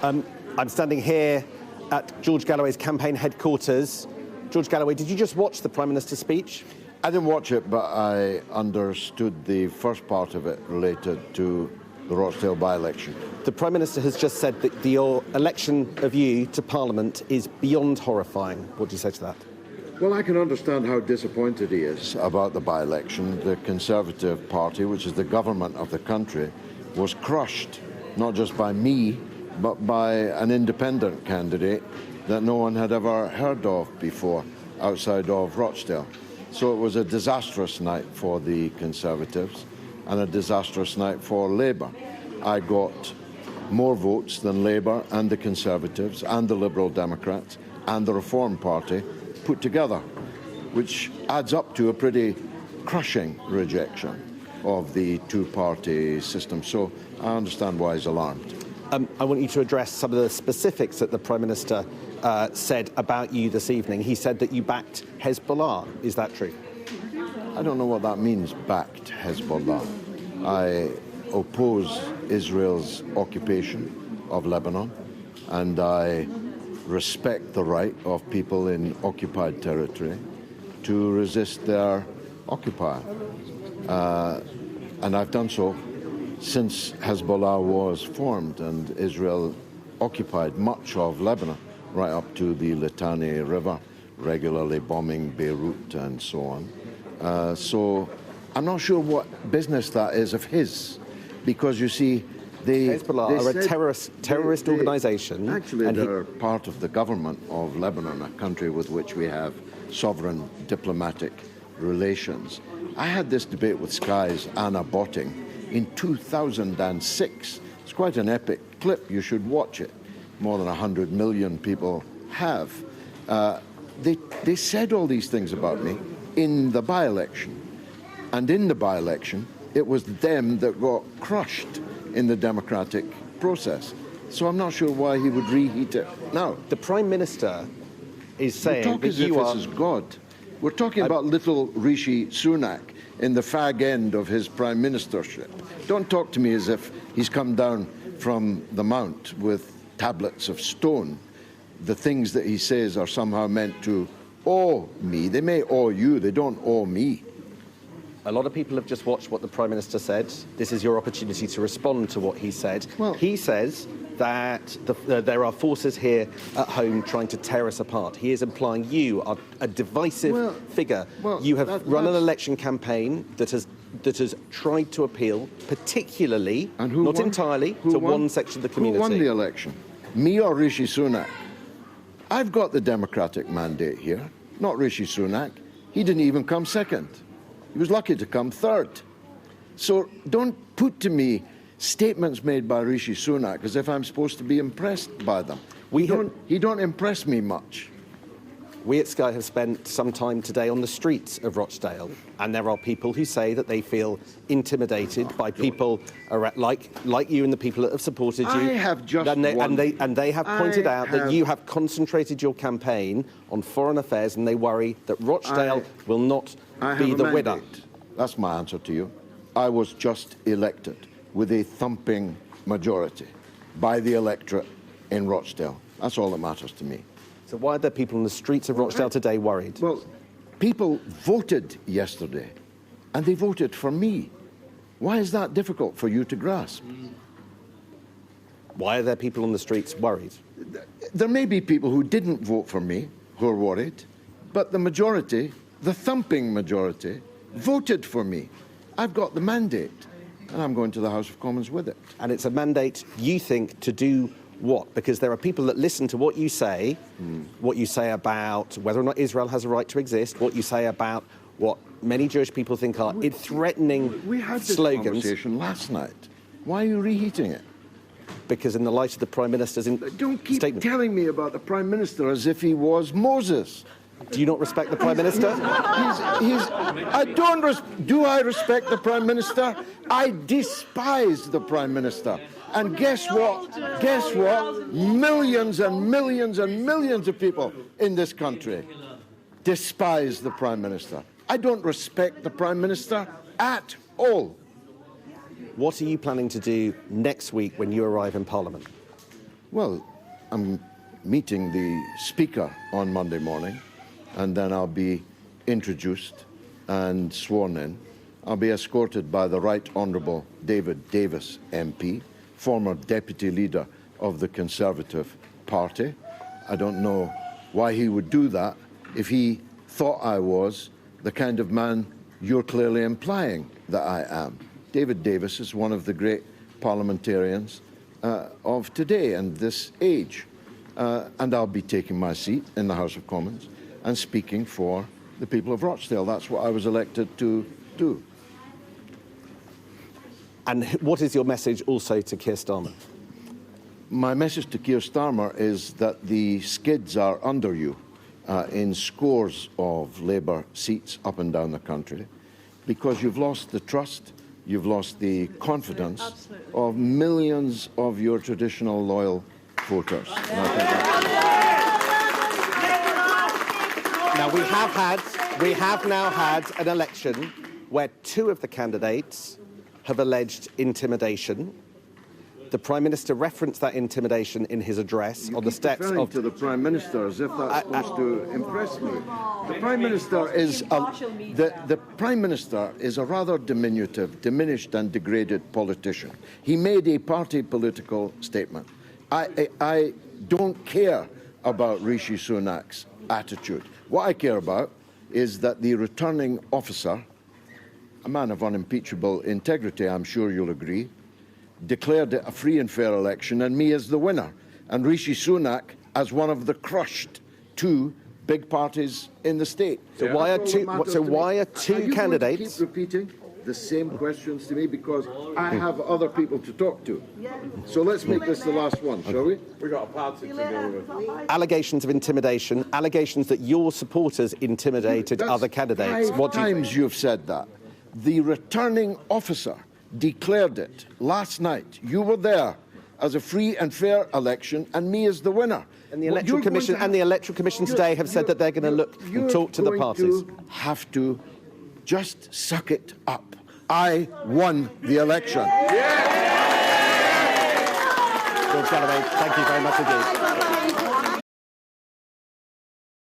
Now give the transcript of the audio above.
I'm standing here at George Galloway's campaign headquarters. George Galloway, did you just watch the Prime Minister's speech? I didn't watch it, but I understood the first part of it related to the Rochdale by-election. The Prime Minister has just said that your election of you to Parliament is beyond horrifying. What do you say to that? Well, I can understand how disappointed he is about the by-election. The Conservative Party, which is the government of the country, was crushed, not just by me, but by an independent candidate that no one had ever heard of before outside of Rochdale. So it was a disastrous night for the Conservatives and a disastrous night for Labour. I got more votes than Labour and the Conservatives and the Liberal Democrats and the Reform Party put together, which adds up to a pretty crushing rejection of the two-party system. So I understand why he's alarmed. I want you to address some of the specifics that the Prime Minister said about you this evening. He said that you backed Hezbollah. Is that true? I don't know what that means, backed Hezbollah. I oppose Israel's occupation of Lebanon, and I respect the right of people in occupied territory to resist their occupier. And I've done so since Hezbollah was formed and Israel occupied much of Lebanon, right up to the Litani River, regularly bombing Beirut and so on. So I'm not sure what business that is of his, because you see, Hezbollah are a terrorist organisation. Actually, they're part of the government of Lebanon, a country with which we have sovereign diplomatic relations. I had this debate with Sky's Anna Botting in 2006. It's quite an epic clip. You should watch it. More than 100 million people have. They said all these things about me in the by-election. And in the by-election, it was them that got crushed in the democratic process. So I'm not sure why he would reheat it now. The Prime Minister is saying talk that as if this is God. We're talking about little Rishi Sunak in the fag end of his prime ministership. Don't talk to me as if he's come down from the mount with tablets of stone. The things that he says are somehow meant to awe me. They may awe you, they don't awe me. A lot of people have just watched what the Prime Minister said. This is your opportunity to respond to what he said. Well, he says that there are forces here at home trying to tear us apart. He is implying you are a divisive figure. You have run an election campaign that has tried to appeal, particularly, not entirely, to one section of the community. Who won the election? Me or Rishi Sunak? I've got the Democratic mandate here, not Rishi Sunak. He didn't even come second. He was lucky to come third. So don't put to me statements made by Rishi Sunak as if I'm supposed to be impressed by them. He don't impress me much. We at Sky have spent some time today on the streets of Rochdale, and there are people who say that they feel intimidated by people like you and the people that have supported you. I have just and they have pointed out that you have concentrated your campaign on foreign affairs, and they worry that Rochdale will not be the winner. That's my answer to you. I was just elected with a thumping majority by the electorate in Rochdale. That's all that matters to me. So why are there people in the streets of Rochdale today worried? Well, people voted yesterday, and they voted for me. Why is that difficult for you to grasp? Why are there people on the streets worried? There may be people who didn't vote for me who are worried, but the majority, the thumping majority, voted for me. I've got the mandate, and I'm going to the House of Commons with it. And it's a mandate, you think, to do what? Because there are people that listen to what you say about whether or not Israel has a right to exist, what you say about what many Jewish people think are threatening slogans. We had this conversation last night. Why are you reheating it? Because in the light of the Prime Minister's statement... Don't keep telling me about the Prime Minister as if he was Moses. Do you not respect the Prime Minister? Do I respect the Prime Minister? I despise the Prime Minister. And guess what? Guess what? Millions and millions and millions of people in this country despise the Prime Minister. I don't respect the Prime Minister at all. What are you planning to do next week when you arrive in Parliament? Well, I'm meeting the Speaker on Monday morning, and then I'll be introduced and sworn in. I'll be escorted by the Right Honourable David Davis MP, former Deputy Leader of the Conservative Party. I don't know why he would do that if he thought I was the kind of man you're clearly implying that I am. David Davis is one of the great parliamentarians of today and this age. And I'll be taking my seat in the House of Commons and speaking for the people of Rochdale. That's what I was elected to do. And what is your message also to Keir Starmer? My message to Keir Starmer is that the skids are under you in scores of Labour seats up and down the country, because you've lost the trust, you've lost the confidence of millions of your traditional loyal voters. Now, we have now had an election where two of the candidates have alleged intimidation. The Prime Minister referenced that intimidation in his address on the steps of... to the Prime Minister as if that's supposed to impress me. The Prime Minister is the Prime Minister is a rather diminutive, diminished and degraded politician. He made a party political statement. I don't care about Rishi Sunak's attitude. What I care about is that the returning officer, a man of unimpeachable integrity, I'm sure you'll agree, declared it a free and fair election, and me as the winner, and Rishi Sunak as one of the crushed two big parties in the state. So why are two candidates? Keep repeating the same questions to me, because I have other people to talk to. So let's make this the last one, shall we? We've got a party to deal with. Allegations of intimidation, allegations that your supporters intimidated other candidates. What times you've said that? The returning officer declared it last night. You were there as a free and fair election, and me as the winner. And the Electoral Commission today have said that they're going to look and talk to the parties. You have to just suck it up. I won the election. George Galloway, thank you very much indeed.